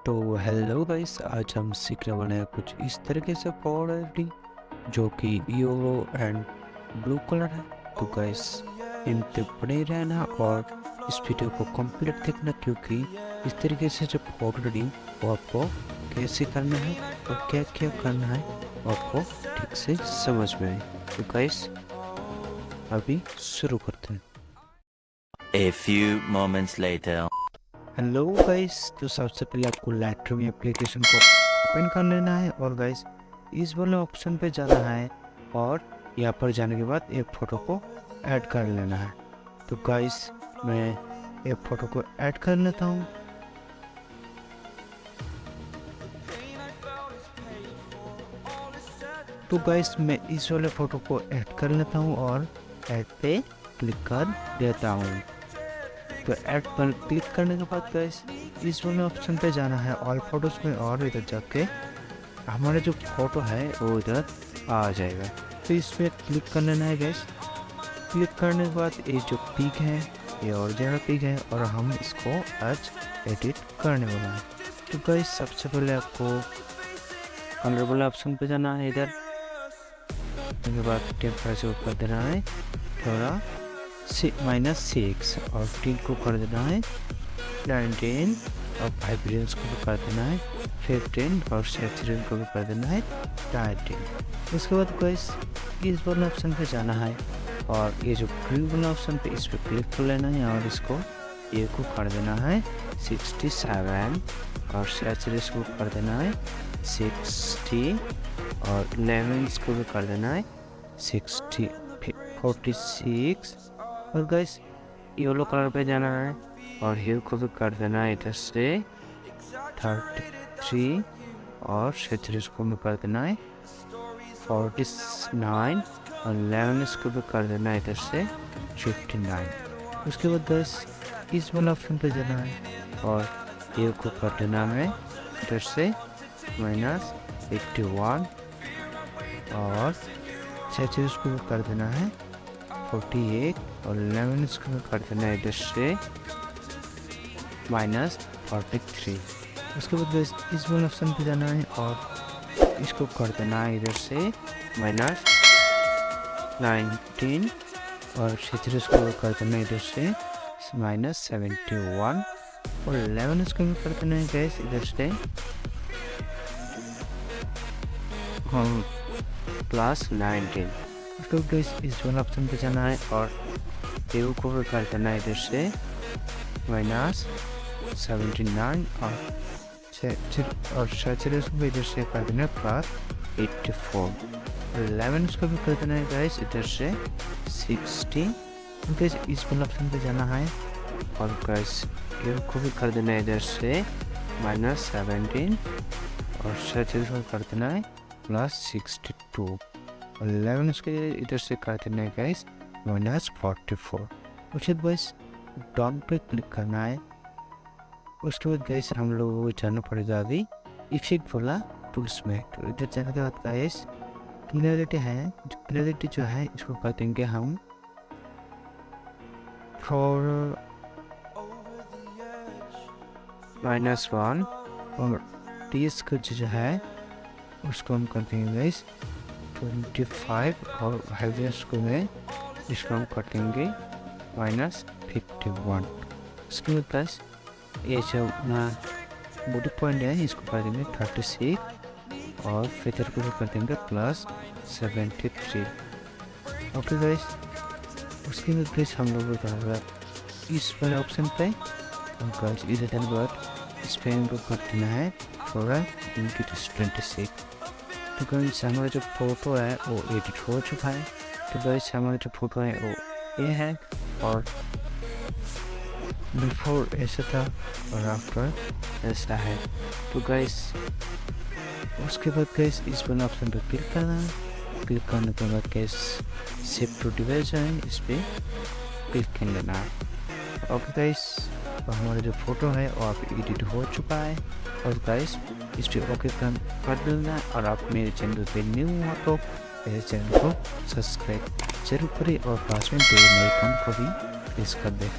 तो hello guys, आज हम सीखने वाले हैं कुछ इस तरीके से पावर एडिटिंग जो कि येलो एंड ब्लू कलर है। तो गाइस इन पे बने रहना और इस वीडियो को कंप्लीट देखना, क्योंकि इस तरीके से जो पावर एडिटिंग वो आपको कैसे करना है और क्या क्या करना है आपको ठीक से समझ में आए। तो गाइस अभी शुरू करते हैं। A few moments later. Hello guys, तो सबसे पहले आपको लाइटरूम एप्लीकेशन को ओपन कर लेना है और गाइस इस वाले ऑप्शन पे जाना है और यहाँ पर जाने के बाद एक फ़ोटो को ऐड कर लेना है। तो गाइस मैं एक फ़ोटो को ऐड कर लेता हूँ। तो गाइस मैं इस वाले फ़ोटो को ऐड कर लेता हूँ और ऐड पे क्लिक कर देता हूँ। तो ऐड पर क्लिक करने के बाद गाइस इस वाले ऑप्शन पे जाना है ऑल फोटोज़ में और इधर जाके हमारा जो फोटो है वो इधर आ जाएगा। तो इस पर क्लिक कर लेना है गाइस। क्लिक करने के बाद ये जो पिक है ये ओरिजिनल पिक है और हम इसको आज एडिट करने वाला है। तो गाइस सबसे पहले आपको कलर वाले ऑप्शन पे जाना है, इधर उसके बाद टेम्परेचर कर देना है थोड़ा -6 और टिल्ट को कर देना है 19 और वाइब्रेंस को भी कर देना है 15 और सैचुरेशन को भी कर देना है 13। उसके बाद गाइस इस वाले ऑप्शन पे जाना है और ये जो ब्लू वाला ऑप्शन पे इस पर क्लिक कर लेना है और इसको ये को कर देना है 67 और सैचुरेशन को कर देना है 60 और 11 को भी कर देना है 46 और गाइस येलो कलर पे जाना है और ह्यू को भी कर देना है इधर से 33 और सैचुरेशन को भी कर देना है 49 और 11 को भी कर देना है इधर से 59। उसके बाद गाइस इस वाला ऑप्शन पे जाना है और ह्यू को कर देना है इधर से -81 और सैचुरेशन को भी कर देना है 48 और 11 को कर देना है इधर से -43। उसके बाद इस वाले ऑप्शन पे जाना है और इसको कर देना है इधर से -19 और सैचुरेशन को कर देना है इधर से -71 और 11 को भी कर देना है गैस इधर से +19। उसके बाद इस वाला ऑप्शन पे जाना है और टेबल को भी कर देना है इधर से -79 और सैचुरेशन को इधर से कर देना है +84 और 11 को भी कर देना है गाइस इधर से 60। गाइस इस वाला ऑप्शन पे जाना है और गाइस टेबल को भी कर देना है इधर से -17 और सैचुरेशन को कर देना है +62 और 11 के इधर से कर देना है गाइस -44। उसके बाद गाइस डॉन पे क्लिक करना है। उसके बाद गाइस हम लोगों को जाना पड़ेगा अभी इफेक्ट वाला टूल्स में। तो इधर जाने के बाद गाइस क्लियरिटी जो है इसको कर देंगे हम -1 और टीएस का जो है उसको हम कर देंगे गाइस 25 और हाइवेस को में इसको हम कर देंगे -51। उसके बाद गाइस ये जो अपना बॉडी पॉइंट है इसको कर देंगे 36 और फेदर को भी कर देंगे +73। ओके गाइस उसके बाद गाइस हम लोग जाएगा इस वाले ऑप्शन पे और गाइस इधर जाने के बाद इस पे इनको कर देना है थोड़ा 26। तो गाइस हमारा जो फोटो है वो एडिट हो चुका है। तो गाइस हमारा जो फोटो है वो ये है और बिफोर ऐसा था और आफ्टर ऐसा है। तो गाइस उसके बाद गाइस इस वाले ऑप्शन पर क्लिक करना है। क्लिक करने के बाद गाइस सेव टू डिवाइस है इस पर क्लिक कर लेना है। ओके गाइस तो हमारा जो फोटो है वो आप एडिट हो चुका है और गाइस इस पर ओके कर देना। और आप मेरे चैनल पे न्यू हो तो मेरे चैनल को सब्सक्राइब जरूर करें और पास में बेल आइकन को भी प्रेस कर दें।